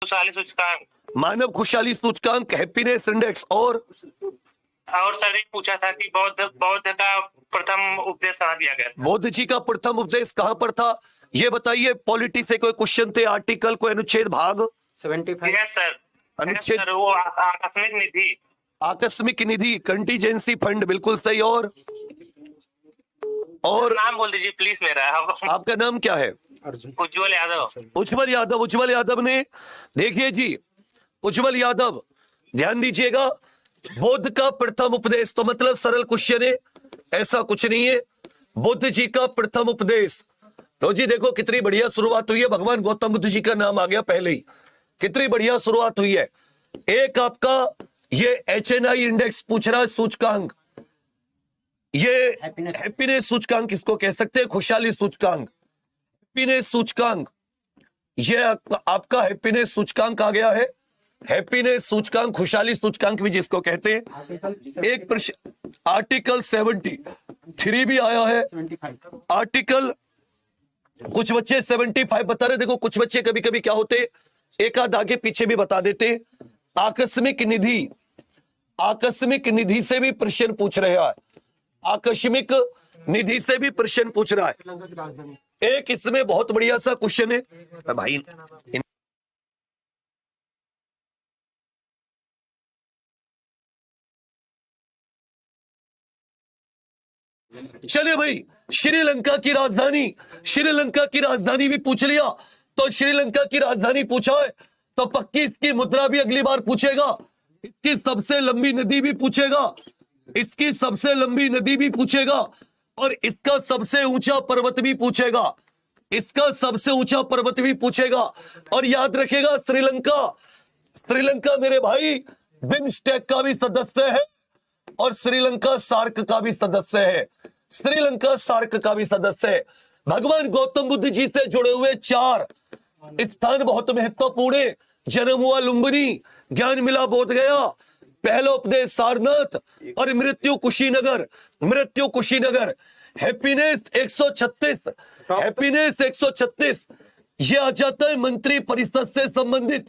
खुशहाली सूचकांक। मानव खुशहाली सूचकांक, हैप्पीनेस इंडेक्स। और सर ये पूछा था कि बौद्ध का प्रथम उपदेश कहाँ दिया गया था? बुद्ध जी का प्रथम उपदेश कहाँ पर था, ये बताइए। पॉलिटी से कोई क्वेश्चन थे, आर्टिकल, कोई अनुच्छेद, भाग? 75। Yes sir. अनुच्छेद, सर वो आकस्मिक निधि। आकस्मिक निधि, कंटीजेंसी फंड, बिल्कुल सही। और नाम बोल दीजिए प्लीज मेरा। आपका नाम क्या है? उज्जवल यादव। उज्जवल यादव। उज्जवल यादव ने, देखिए जी, उज्जवल यादव ध्यान दीजिएगा, बुद्ध का प्रथम उपदेश, तो मतलब सरल क्वेश्चन है, ऐसा कुछ नहीं है। बुद्ध जी का प्रथम उपदेश, लो जी, देखो कितनी बढ़िया शुरुआत हुई है, भगवान गौतम बुद्ध जी का नाम आ गया पहले ही, कितनी बढ़िया शुरुआत हुई है। एक आपका ये HNI इंडेक्स पूछ रहा है, सूचकांक, ये हैप्पीनेस सूचकांक किसको कह सकते हैं? खुशहाली सूचकांक, हैप्पीनेस सूचकांक, ये आपका हैप्पीनेस सूचकांक आ गया है। हैप्पीनेस सूचकांक, खुशहाली सूचकांक भी जिसको कहते हैं। एक प्रश्न, आर्टिकल 73 भी आया है, आर्टिकल, कुछ बच्चे 75 बता रहे, देखो कुछ बच्चे कभी कभी क्या होते, एक आध आगे पीछे भी बता देते। आकस्मिक निधि, आकस्मिक निधि से भी प्रश्न पूछ रहे हैं, आकस्मिक निधि से भी प्रश्न पूछ रहा है। एक इसमें बहुत बढ़िया सा क्वेश्चन है भाई, चलिए भाई, श्रीलंका की राजधानी, श्रीलंका की राजधानी भी पूछ लिया, तो श्रीलंका की राजधानी पूछा है तो पक्की इसकी मुद्रा भी अगली बार पूछेगा, इसकी सबसे लंबी नदी भी पूछेगा, इसकी सबसे लंबी नदी भी पूछेगा, और इसका सबसे ऊंचा पर्वत भी पूछेगा, इसका सबसे ऊंचा पर्वत भी पूछेगा। और याद रखेगा, श्रीलंका, श्रीलंका मेरे भाई बिम्स्टेक का भी सदस्य है, और श्रीलंका सार्क का भी सदस्य है, श्रीलंका सार्क का भी सदस्य है। भगवान गौतम बुद्ध जी से जुड़े हुए 4 स्थान बहुत महत्वपूर्ण है। जन्म हुआ लुम्बिनी, ज्ञान मिला बोध गया, पहला उपदेश सारनाथ, और मृत्यु कुशीनगर, मृत्यु कुशीनगर। हैप्पीनेस 136, हैप्पीनेस 136, ये आ जाता है मंत्री परिषद से संबंधित,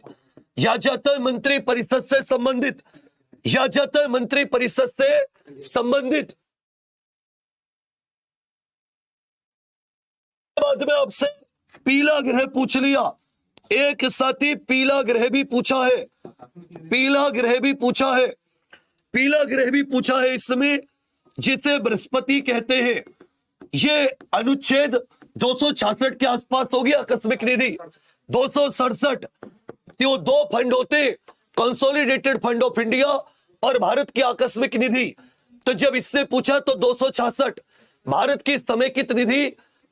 या जाता है मंत्री परिषद से संबंधित, या जाता है मंत्री परिषद से संबंधित। बाद में आपसे पीला ग्रह पूछ लिया, एक साथी पीला ग्रह भी पूछा है, पीला ग्रह भी पूछा है, पीला ग्रह भी पूछा है इसमें, जिसे बृहस्पति कहते हैं। ये अनुच्छेद 266 के आसपास हो गया। आकस्मिक निधि 267, तो 2 फंड होते, कंसोलिडेटेड फंड ऑफ इंडिया और भारत की आकस्मिक निधि। तो जब इससे पूछा तो 266 भारत की समेकित निधि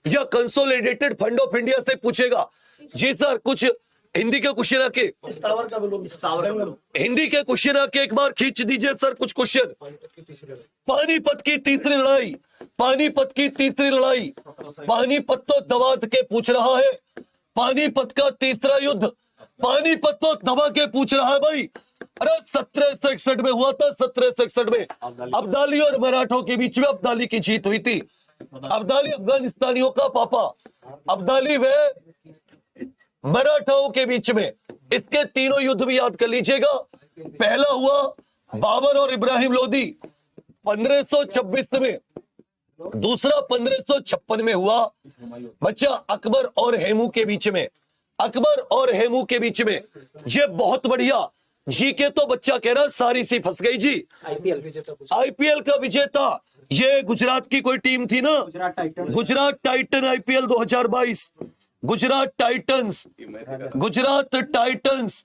या कंसोलिडेटेड फंड ऑफ इंडिया से पूछेगा। जी सर, कुछ हिंदी के क्वेश्चन आके, हिंदी के क्वेश्चन आके एक बार खींच दीजिए सर कुछ क्वेश्चन। पानीपत की तीसरी लड़ाई, पानीपत की तीसरी लड़ाई, पानीपत तो दबा के पूछ रहा है, पानीपत का तीसरा युद्ध, पानीपत तो दबा के पूछ रहा है भाई। अरे 1761 में हुआ था, 1761 में अब्दाली और मराठों के बीच में अब्दाली की जीत हुई थी। अब्दाली अफगानिस्तानियों का पापा, अब्दाली व मराठाओं के बीच में। इसके तीनों युद्ध भी याद कर लीजिएगा। पहला हुआ बाबर और इब्राहिम लोदी 1526 में, दूसरा 1556 में हुआ बच्चा अकबर और हेमू के बीच में, अकबर और हेमू के बीच में। ये बहुत बढ़िया जी के तो बच्चा कह रहा सारी सी फंस गई जी। आईपीएल का विजेता ये गुजरात की कोई टीम थी ना, Gujarat Titan, IPL 2022, Gujarat Titans, Gujarat Titans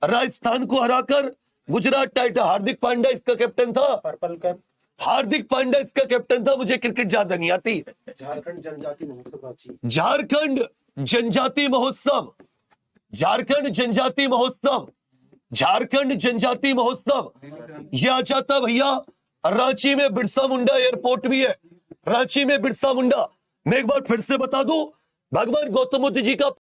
Rajasthan को हराकर गुजरात टाइटन, हार्दिक पांड्या इसका कैप्टन था, पर्पल कैप, हार्दिक पांड्या इसका कैप्टन था। मुझे क्रिकेट ज्यादा नहीं आती। झारखंड जनजाति महोत्सव, झारखंड जनजाति महोत्सव, झारखंड जनजाति महोत्सव, झारखंड जनजाति महोत्सव, यह आ जाता भैया रांची में। बिरसा मुंडा एयरपोर्ट भी है रांची में, बिरसा मुंडा। मैं एक बार फिर से बता दूं, भगवान गौतम बुद्ध जी का